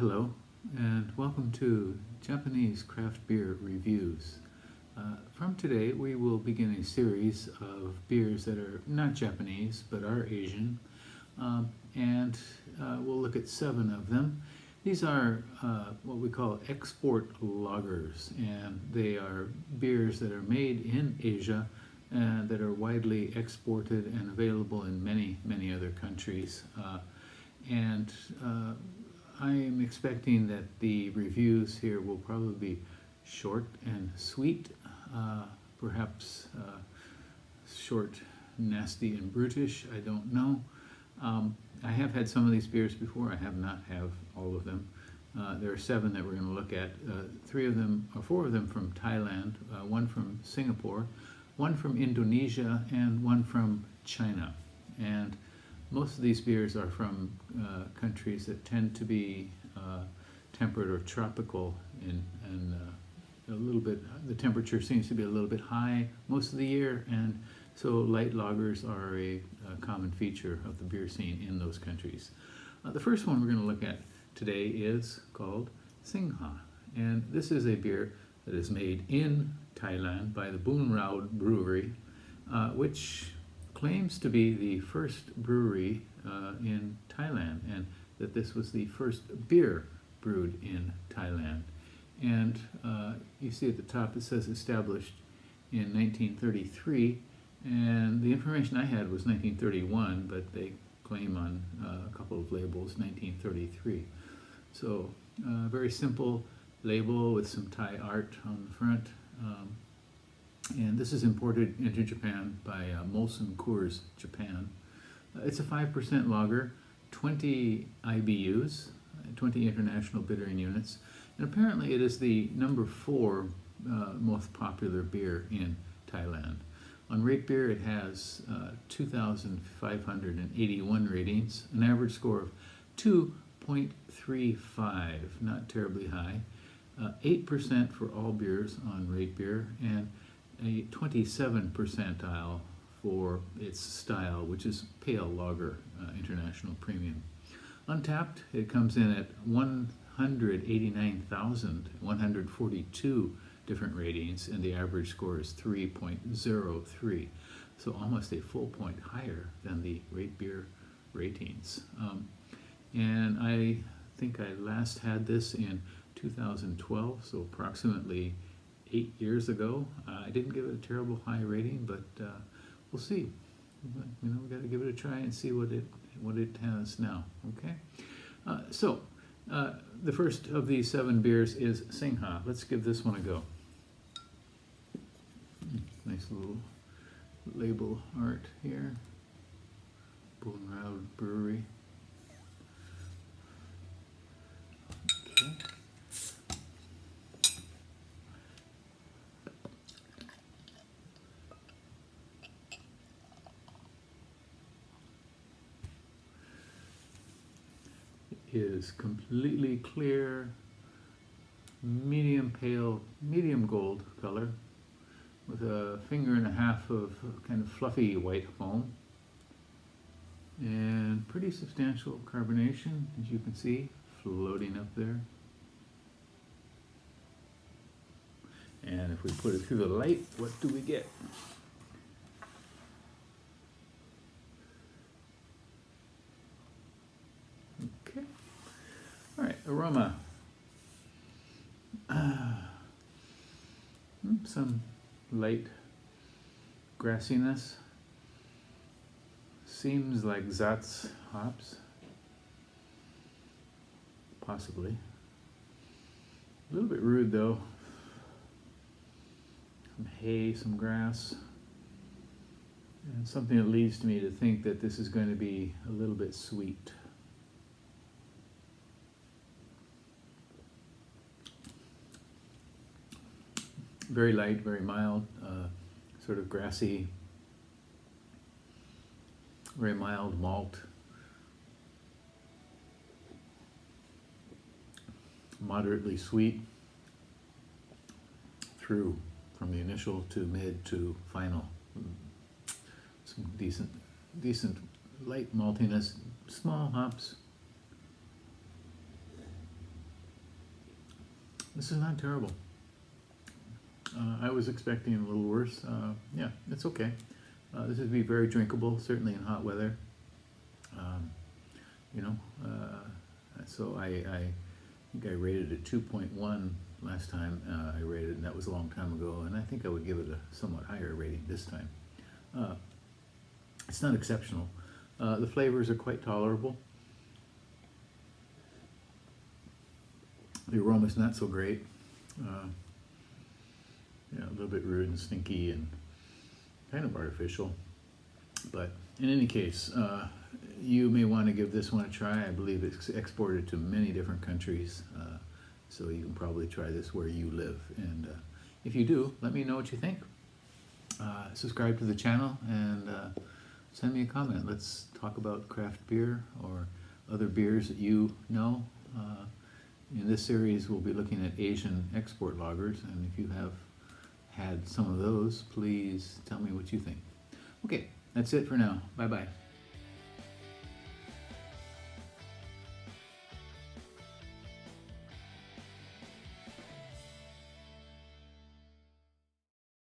Hello, and welcome to Japanese craft beer reviews. From today, we will begin a series of beers that are not Japanese but are Asian, and we'll look at 7 of them. These are what we call export lagers, and they are beers that are made in Asia and that are widely exported and available in many other countries. And I am expecting that the reviews here will probably be short and sweet, perhaps short, nasty, and brutish. I don't know. I have had some of these beers before. I have not had all of them. There are 7 that we're going to look at. 4 of them from Thailand, 1 from Singapore, 1 from Indonesia, and 1 from China. And most of these beers are from countries that tend to be temperate or tropical, and a little bit, the temperature seems to be a little bit high most of the year, and so light lagers are a common feature of the beer scene in those countries. The first one we're going to look at today is called Singha, and this is a beer that is made in Thailand by the Boon Rao Brewery, which claims to be the first brewery in Thailand, and that this was the first beer brewed in Thailand. And you see at the top it says established in 1933, and the information I had was 1931, but they claim on a couple of labels 1933. So very simple label with some Thai art on the front. And this is imported into Japan by Molson Coors Japan. It's a 5% lager, 20 IBUs, 20 international bittering units, and apparently it is the number 4 most popular beer in Thailand. On RateBeer it has 2,581 ratings, an average score of 2.35, not terribly high, 8% for all beers on RateBeer, and a 27 percentile for its style, which is pale lager, international premium. Untapped, it comes in at 189,142 different ratings, and the average score is 3.03, so almost a full point higher than the RateBeer ratings. And I think I last had this in 2012, so approximately 8 years ago. I didn't give it a terrible high rating, but we'll see. We got to give it a try and see what it has now. Okay. So the first of these 7 beers is Singha. Let's give this one a go. Nice little label art here. Boon Rao Brewery. Okay. Is completely clear, medium pale, medium gold color, with a finger and a half of kind of fluffy white foam, and pretty substantial carbonation, as you can see, floating up there. And if we put it through the light, what do we get? Okay. All right, aroma. Some light grassiness. Seems like Zatz hops. Possibly. A little bit rude though. Some hay, some grass. And something that leads me to think that this is going to be a little bit sweet. Very light, very mild, sort of grassy, very mild malt, moderately sweet through from the initial to mid to final. Some decent light maltiness, small hops, This is not terrible. I was expecting a little worse. Yeah, it's okay. This would be very drinkable, certainly in hot weather. You know, so I think I rated it 2.1 last time I rated it, and that was a long time ago, and I think I would give it a somewhat higher rating this time. It's not exceptional. The flavors are quite tolerable. The aroma is not so great. A little bit rude and stinky and kind of artificial. But in any case, you may want to give this one a try. I believe it's exported to many different countries, so you can probably try this where you live. And if you do, let me know what you think. Subscribe to the channel and send me a comment. Let's talk about craft beer or other beers that you know. In this series, we'll be looking at Asian export lagers, and if you have had some of those, please tell me what you think. Okay, that's it for now. Bye-bye.